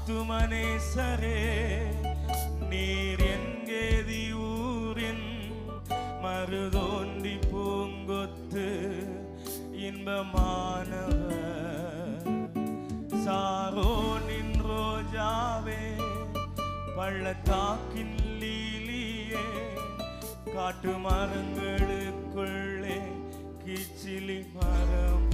ஆத்துமனேசரே நீர் என்கேதி ஊரின் மருதோண்டி பூங்கொத்து இன்பமானவர் சாரோனின் ரோஜாவே பள்ளத்தாக்கின் லீலியே காட்டு மரங்களுக்குள்ளே கிச்சிலி மரம்